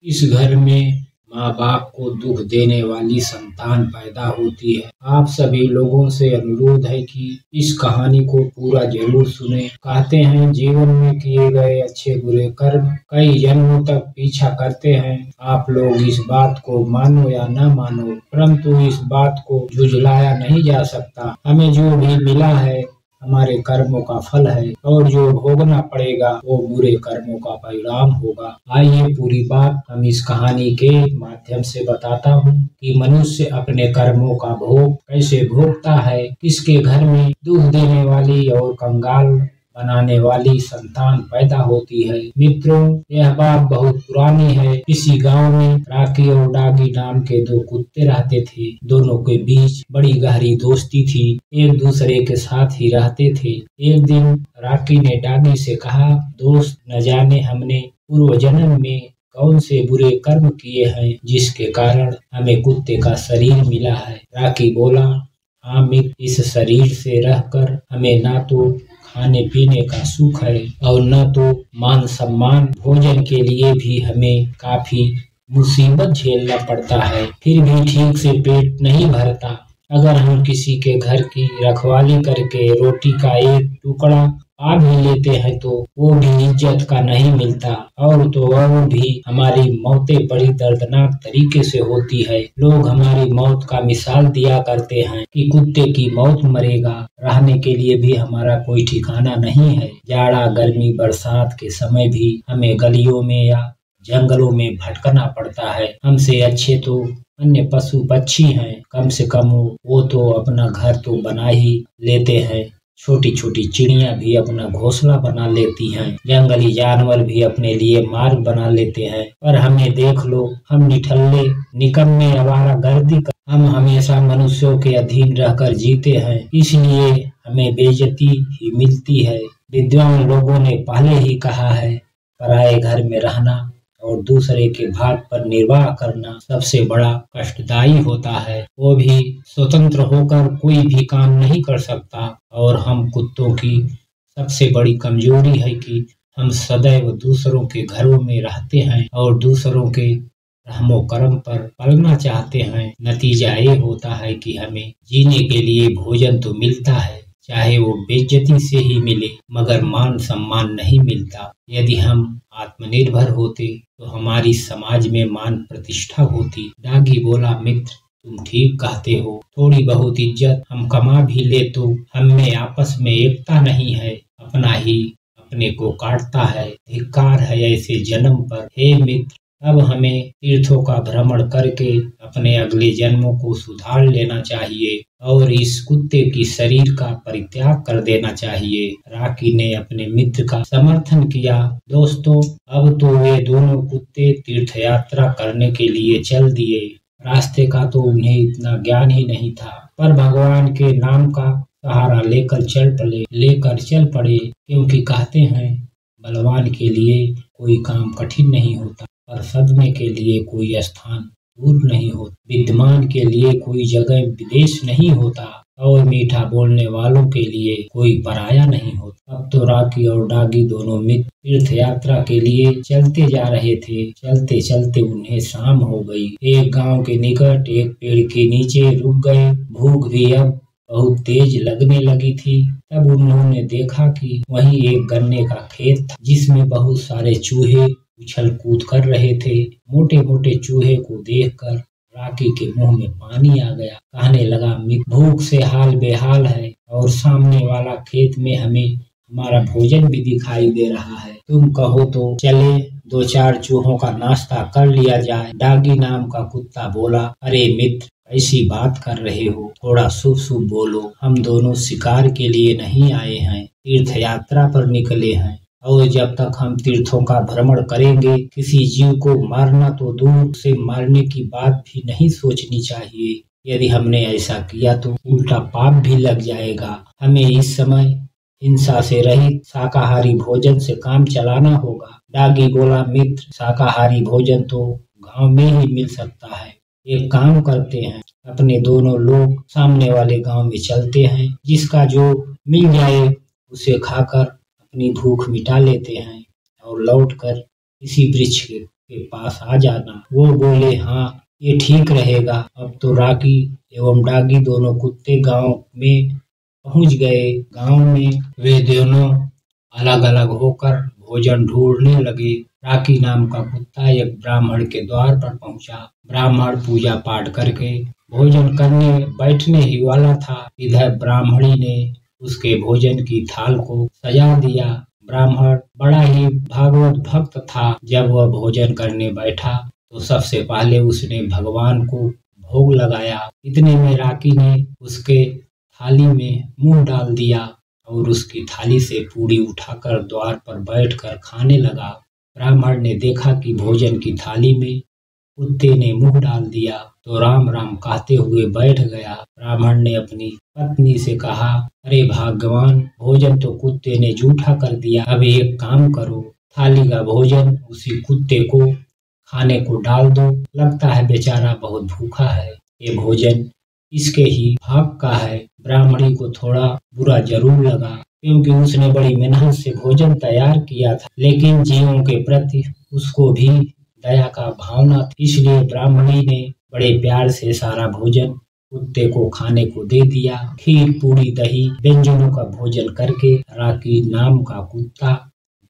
इस घर में माँ बाप को दुख देने वाली संतान पैदा होती है। आप सभी लोगों से अनुरोध है कि इस कहानी को पूरा जरूर सुने। कहते हैं जीवन में किए गए अच्छे बुरे कर्म कई जन्मों तक पीछा करते हैं। आप लोग इस बात को मानो या न मानो, परंतु इस बात को झुझलाया नहीं जा सकता। हमें जो भी मिला है हमारे कर्मों का फल है और जो भोगना पड़ेगा वो बुरे कर्मों का परिणाम होगा। आइए पूरी बात हम इस कहानी के माध्यम से बताता हूँ कि मनुष्य अपने कर्मों का भोग कैसे भोगता है, किसके घर में दुख देने वाली और कंगाल बनाने वाली संतान पैदा होती है। मित्रों, यह बात बहुत पुरानी है। किसी गांव में राकी और डागी नाम के दो कुत्ते रहते थे। दोनों के बीच बड़ी गहरी दोस्ती थी, एक दूसरे के साथ ही रहते थे। एक दिन राकी ने डागी से कहा, दोस्त, न जाने हमने पूर्व जन्म में कौन से बुरे कर्म किए हैं जिसके कारण हमें कुत्ते का शरीर मिला है। राकी बोला, हाँ मित्र, इस शरीर से रहकर हमें ना तो खाने पीने का सुख है और न तो मान सम्मान, भोजन के लिए भी हमें काफी मुसीबत झेलना पड़ता है। फिर भी ठीक से पेट नहीं भरता। अगर हम किसी के घर की रखवाली करके रोटी का एक टुकड़ा पा भी लेते हैं तो वो भी इज्जत का नहीं मिलता, और तो और भी हमारी मौतें बड़ी दर्दनाक तरीके से होती है। लोग हमारी मौत का मिसाल दिया करते हैं कि कुत्ते की मौत मरेगा। रहने के लिए भी हमारा कोई ठिकाना नहीं है। जाड़ा, गर्मी, बरसात के समय भी हमें गलियों में या जंगलों में भटकना पड़ता है। हमसे अच्छे तो अन्य पशु पक्षी हैं, कम से कम वो तो अपना घर तो बना ही लेते हैं। छोटी छोटी चिड़िया भी अपना घोंसला बना लेती हैं, जंगली जानवर भी अपने लिए मार्ग बना लेते हैं। पर हमें देख लो, हम निठल्ले, निकम्मे, आवारागर्दी कर हम हमेशा मनुष्यों के अधीन रहकर जीते हैं, इसलिए हमें बेइज्जती ही मिलती है। विद्वान लोगों ने पहले ही कहा है, पराए घर में रहना और दूसरे के भाग पर निर्वाह करना सबसे बड़ा कष्टदायी होता है। वो भी स्वतंत्र होकर कोई भी काम नहीं कर सकता। और हम कुत्तों की सबसे बड़ी कमजोरी है कि हम सदैव दूसरों के घरों में रहते हैं और दूसरों के रहमो कर्म पर पलना चाहते हैं। नतीजा ये होता है कि हमें जीने के लिए भोजन तो मिलता है, चाहे वो बेइज्जती से ही मिले, मगर मान सम्मान नहीं मिलता। यदि हम आत्मनिर्भर होते तो हमारी समाज में मान प्रतिष्ठा होती। डागी बोला, मित्र, तुम ठीक कहते हो। थोड़ी बहुत इज्जत हम कमा भी ले तो हम में आपस में एकता नहीं है। अपना ही अपने को काटता है। धिक्कार है ऐसे जन्म पर। हे मित्र, अब हमें तीर्थों का भ्रमण करके अपने अगले जन्मों को सुधार लेना चाहिए और इस कुत्ते की शरीर का परित्याग कर देना चाहिए। राकी ने अपने मित्र का समर्थन किया। दोस्तों, अब तो वे दोनों कुत्ते तीर्थ यात्रा करने के लिए चल दिए। रास्ते का तो उन्हें इतना ज्ञान ही नहीं था, पर भगवान के नाम का सहारा लेकर चल पड़े, क्योंकि कहते हैं बलवान के लिए कोई काम कठिन नहीं होता, पर सदमे के लिए कोई स्थान दूर नहीं होता, विद्वान के लिए कोई जगह विदेश नहीं होता और मीठा बोलने वालों के लिए कोई पराया नहीं होता। अब तो राकी और डागी दोनों मित्र तीर्थ यात्रा के लिए चलते जा रहे थे। चलते चलते उन्हें शाम हो गई। एक गांव के निकट एक पेड़ के नीचे रुक गए। भूख भी अब बहुत तेज लगने लगी थी। तब उन्होंने देखा कि वहीं एक गन्ने का खेत था, जिसमें बहुत सारे चूहे उछल कूद कर रहे थे। मोटे मोटे चूहे को देखकर राकी के मुंह में पानी आ गया। कहने लगा, भूख से हाल बेहाल है और सामने वाला खेत में हमें हमारा भोजन भी दिखाई दे रहा है। तुम कहो तो चले दो चार चूहों का नाश्ता कर लिया जाए। डागी नाम का कुत्ता बोला, अरे मित्र, ऐसी बात कर रहे हो, थोड़ा शुभ शुभ बोलो। हम दोनों शिकार के लिए नहीं आए हैं, तीर्थ यात्रा पर निकले हैं और जब तक हम तीर्थों का भ्रमण करेंगे किसी जीव को मारना तो दूर से मारने की बात भी नहीं सोचनी चाहिए। यदि हमने ऐसा किया तो उल्टा पाप भी लग जाएगा। हमें इस समय हिंसा से रहित शाकाहारी भोजन से काम चलाना होगा। डागी बोला, मित्र, शाकाहारी भोजन तो गांव में ही मिल सकता है। एक काम करते हैं, अपने दोनों लोग सामने वाले गांव में चलते हैं, जिसका जो मिल जाए उसे खाकर अपनी भूख मिटा लेते हैं और लौटकर इसी वृक्ष के के पास आ जाना। वो बोले, हाँ ये ठीक रहेगा। अब तो राकी एवं डागी दोनों कुत्ते गांव में पहुंच गए। गांव में वे दोनों अलग अलग होकर भोजन ढूंढने लगे। राकी नाम का कुत्ता एक ब्राह्मण के द्वार पर पहुंचा। ब्राह्मण पूजा पाठ करके भोजन करने बैठने ही वाला था। इधर ब्राह्मणी ने उसके भोजन की थाल को सजा दिया। ब्राह्मण बड़ा ही भागवत भक्त था। जब वह भोजन करने बैठा तो सबसे पहले उसने भगवान को भोग लगाया। इतने में राकी ने उसके थाली में मुंह डाल दिया और उसकी थाली से पूड़ी उठाकर द्वार पर बैठकर खाने लगा। ब्राह्मण ने देखा कि भोजन की थाली में कुत्ते ने मुंह डाल दिया तो राम राम कहते हुए बैठ गया। ब्राह्मण ने अपनी पत्नी से कहा, अरे भगवान, भोजन तो कुत्ते ने जूठा कर दिया। अब एक काम करो, थाली का भोजन उसी कुत्ते को खाने को डाल दो। लगता है बेचारा बहुत भूखा है। ये भोजन इसके ही भाग का है। ब्राह्मणी को थोड़ा बुरा जरूर लगा क्योंकि उसने बड़ी मेहनत से भोजन तैयार किया था, लेकिन जीवों के प्रति उसको भी दया का भावना थी। इसलिए ब्राह्मणी ने बड़े प्यार से सारा भोजन कुत्ते को खाने को दे दिया। खीर, पूरी, दही, व्यंजनों का भोजन करके राकी नाम का कुत्ता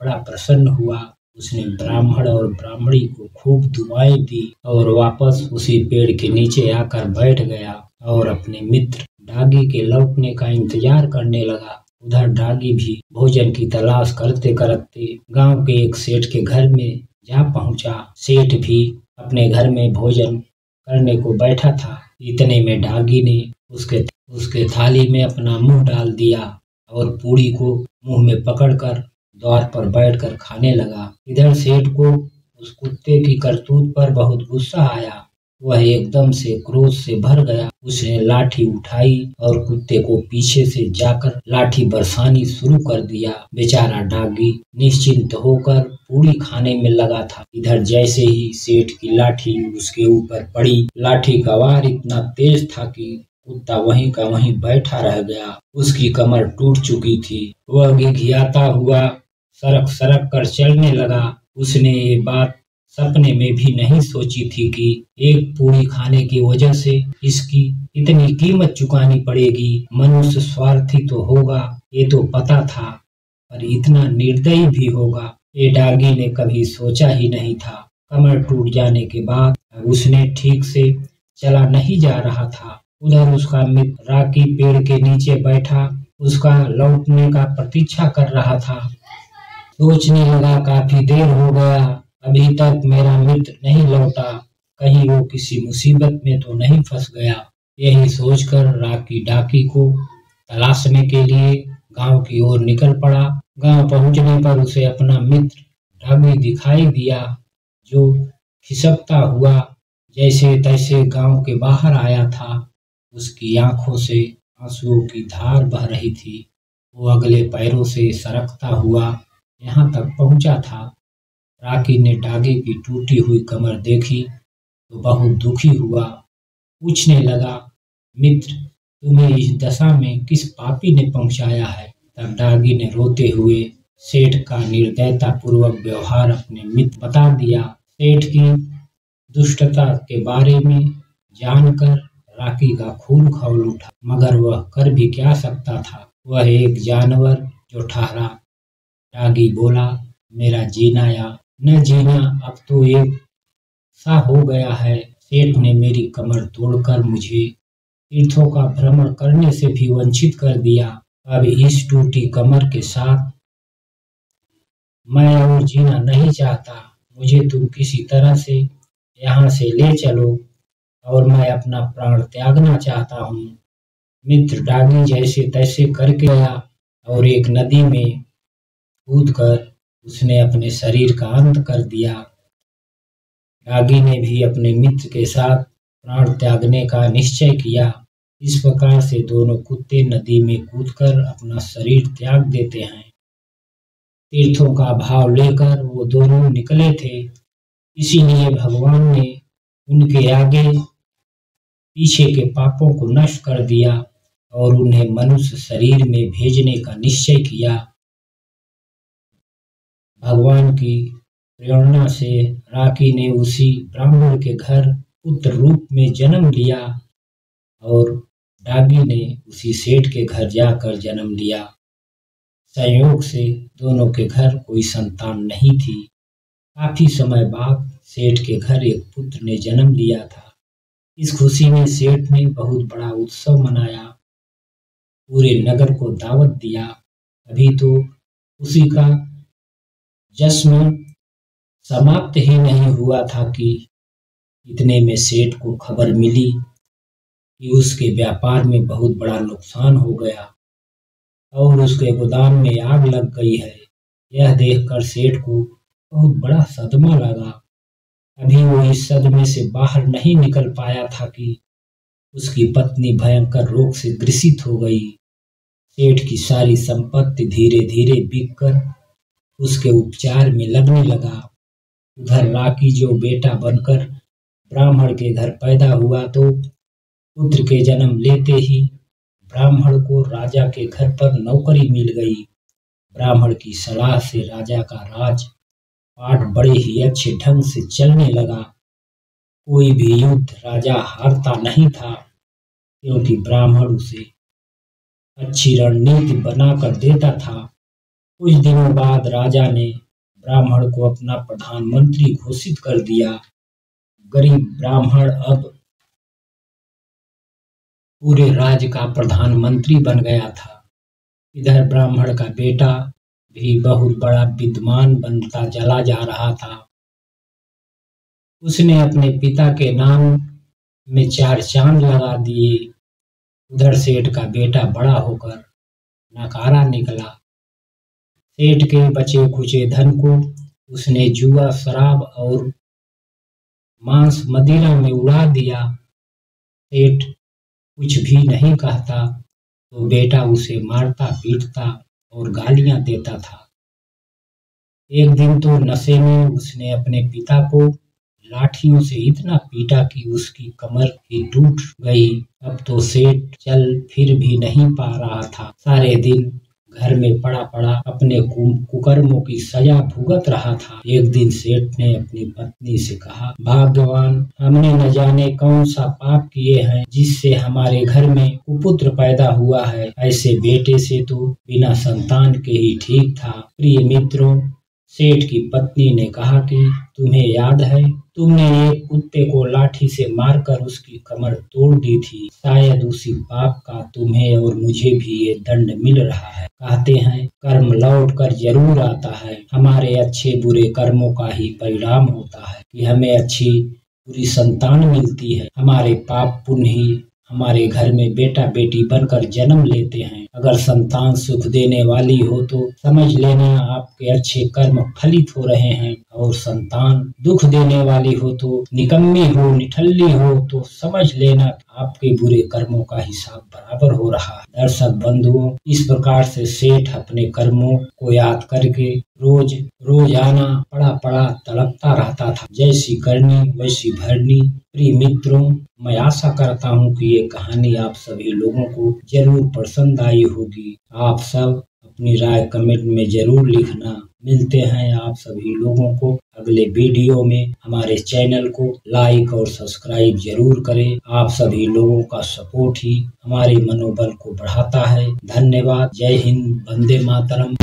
बड़ा प्रसन्न हुआ। उसने ब्राह्मण और ब्राह्मणी को खूब दुआएं दी और वापस उसी पेड़ के नीचे आकर बैठ गया और अपने मित्र डागी के लौटने का इंतजार करने लगा। उधर डागी भी भोजन की तलाश करते करते गांव के एक सेठ के घर में जा पहुंचा। सेठ भी अपने घर में भोजन करने को बैठा था। इतने में डागी ने उसके थाली में अपना मुंह डाल दिया और पूड़ी को मुंह में पकड़कर द्वार पर बैठकर खाने लगा। इधर सेठ को उस कुत्ते की करतूत पर बहुत गुस्सा आया। वह एकदम से क्रोध से भर गया। उसने लाठी उठाई और कुत्ते को पीछे से जाकर लाठी बरसानी शुरू कर दिया। बेचारा डागी निश्चिंत होकर पूरी खाने में लगा था। इधर जैसे ही सेठ की लाठी उसके ऊपर पड़ी, लाठी का वार इतना तेज था कि कुत्ता वहीं का वहीं बैठा रह गया। उसकी कमर टूट चुकी थी। वह घिघियाता हुआ सरक सरक कर चलने लगा। उसने ये बात सपने में भी नहीं सोची थी कि एक पूरी खाने की वजह से इसकी इतनी कीमत चुकानी पड़ेगी। मनुष्य स्वार्थी तो होगा, ये तो पता था, पर इतना निर्दयी भी होगा, ये डागी ने कभी सोचा ही नहीं था। कमर टूट जाने के बाद उसने ठीक से चला नहीं जा रहा था। उधर उसका मित्र राकी पेड़ के नीचे बैठा उसका लौटने का प्रतीक्षा कर रहा था। सोचने लगा, काफी देर हो गया, अभी तक मेरा मित्र नहीं लौटा, कहीं वो किसी मुसीबत में तो नहीं फंस गया। यही सोचकर राकी डाकी को तलाशने के लिए गांव की ओर निकल पड़ा। गांव पहुंचने पर उसे अपना मित्र डागी दिखाई दिया, जो खिसकता हुआ जैसे तैसे गांव के बाहर आया था। उसकी आंखों से आंसुओं की धार बह रही थी। वो अगले पैरों से सरकता हुआ यहाँ तक पहुंचा था। राकी ने डागी की टूटी हुई कमर देखी तो बहुत दुखी हुआ। पूछने लगा, मित्र, तुम्हें इस दशा में किस पापी ने पहुंचाया है? तब डागी ने रोते हुए सेठ का निर्दयता पूर्वक व्यवहार अपने मित्र बता दिया। सेठ की दुष्टता के बारे में जानकर राकी का खून खौल उठा, मगर वह कर भी क्या सकता था। वह एक जानवर जो ठहरा। डागी बोला, मेरा जीना या न जीना अब तो एक सा हो गया है। सेठ ने मेरी कमर तोड़कर मुझे तीर्थों का भ्रमण करने से भी वंचित कर दिया। अब इस टूटी कमर के साथ मैं और जीना नहीं चाहता। मुझे तुम किसी तरह से यहाँ से ले चलो और मैं अपना प्राण त्यागना चाहता हूँ। मित्र डागी जैसे तैसे करके गया और एक नदी में कूदकर उसने अपने शरीर का अंत कर दिया। डागी ने भी अपने मित्र के साथ प्राण त्यागने का निश्चय किया। इस प्रकार से दोनों कुत्ते नदी में कूदकर अपना शरीर त्याग देते हैं। तीर्थों का भाव लेकर वो दोनों निकले थे, इसीलिए भगवान ने उनके आगे पीछे के पापों को नष्ट कर दिया और उन्हें मनुष्य शरीर में भेजने का निश्चय किया। भगवान की प्रेरणा से राकी ने उसी ब्राह्मण के घर पुत्र रूप में जन्म लिया और डागी ने उसी सेठ के घर जाकर जन्म लिया। संयोग से दोनों के घर कोई संतान नहीं थी। काफी समय बाद सेठ के घर एक पुत्र ने जन्म लिया था। इस खुशी में सेठ ने बहुत बड़ा उत्सव मनाया, पूरे नगर को दावत दिया। अभी तो उसी का जश्न समाप्त ही नहीं हुआ था कि इतने में सेठ को खबर मिली कि उसके व्यापार में बहुत बड़ा नुकसान हो गया और उसके गोदाम में आग लग गई है। यह देखकर सेठ को बहुत बड़ा सदमा लगा। अभी वो इस सदमे से बाहर नहीं निकल पाया था कि उसकी पत्नी भयंकर रोग से ग्रसित हो गई। सेठ की सारी संपत्ति धीरे धीरे बिककर उसके उपचार में लगने लगा। उधर राकी जो बेटा बनकर ब्राह्मण के घर पैदा हुआ तो पुत्र के जन्म लेते ही ब्राह्मण को राजा के घर पर नौकरी मिल गई। ब्राह्मण की सलाह से राजा का राज पाट बड़े ही अच्छे ढंग से चलने लगा। कोई भी युद्ध राजा हारता नहीं था, क्योंकि ब्राह्मण उसे अच्छी रणनीति बनाकर देता था। कुछ दिनों बाद राजा ने ब्राह्मण को अपना प्रधानमंत्री घोषित कर दिया। गरीब ब्राह्मण अब पूरे राज्य का प्रधानमंत्री बन गया था। इधर ब्राह्मण का बेटा भी बहुत बड़ा विद्वान बनता चला जा रहा था। उसने अपने पिता के नाम में 4 चांद लगा दिए। उधर सेठ का बेटा बड़ा होकर नकारा निकला। सेठ के बचे खुचे धन को उसने जुआ, शराब और मांस मदिरा में उड़ा दिया। सेठ कुछ भी नहीं कहता तो बेटा उसे मारता पीटता और गालियां देता था। एक दिन तो नशे में उसने अपने पिता को लाठियों से इतना पीटा कि उसकी कमर ही टूट गई। अब तो सेठ चल फिर भी नहीं पा रहा था। सारे दिन घर में पड़ा पड़ा अपने कुकर्मों की सजा भुगत रहा था। एक दिन सेठ ने अपनी पत्नी से कहा, भगवान, हमने न जाने कौन सा पाप किए हैं जिससे हमारे घर में कुपुत्र पैदा हुआ है। ऐसे बेटे से तो बिना संतान के ही ठीक था। प्रिय मित्रों, सेठ की पत्नी ने कहा कि तुम्हें याद है, तुमने एक कुत्ते को लाठी से मारकर उसकी कमर तोड़ दी थी। शायद उसी पाप का तुम्हें और मुझे भी ये दंड मिल रहा है। कहते हैं कर्म लौट कर जरूर आता है। हमारे अच्छे बुरे कर्मों का ही परिणाम होता है कि हमें अच्छी बुरी संतान मिलती है। हमारे पाप पुण्य ही हमारे घर में बेटा बेटी बनकर जन्म लेते हैं। अगर संतान सुख देने वाली हो तो समझ लेना आपके अच्छे कर्म फलित हो रहे हैं, और संतान दुख देने वाली हो तो, निकम्मी हो, निठल्ली हो तो समझ लेना आपके बुरे कर्मों का हिसाब बराबर हो रहा है। दर्शक बंधुओं, इस प्रकार से सेठ अपने कर्मों को याद करके रोजाना पड़ा तड़पता रहता था। जैसी करनी वैसी भरनी। प्रिय मित्रों, मैं आशा करता हूँ कि ये कहानी आप सभी लोगों को जरूर पसंद आई होगी। आप सब अपनी राय कमेंट में जरूर लिखना। मिलते हैं आप सभी लोगों को अगले वीडियो में। हमारे चैनल को लाइक और सब्सक्राइब जरूर करें। आप सभी लोगों का सपोर्ट ही हमारे मनोबल को बढ़ाता है। धन्यवाद। जय हिंद। वंदे मातरम।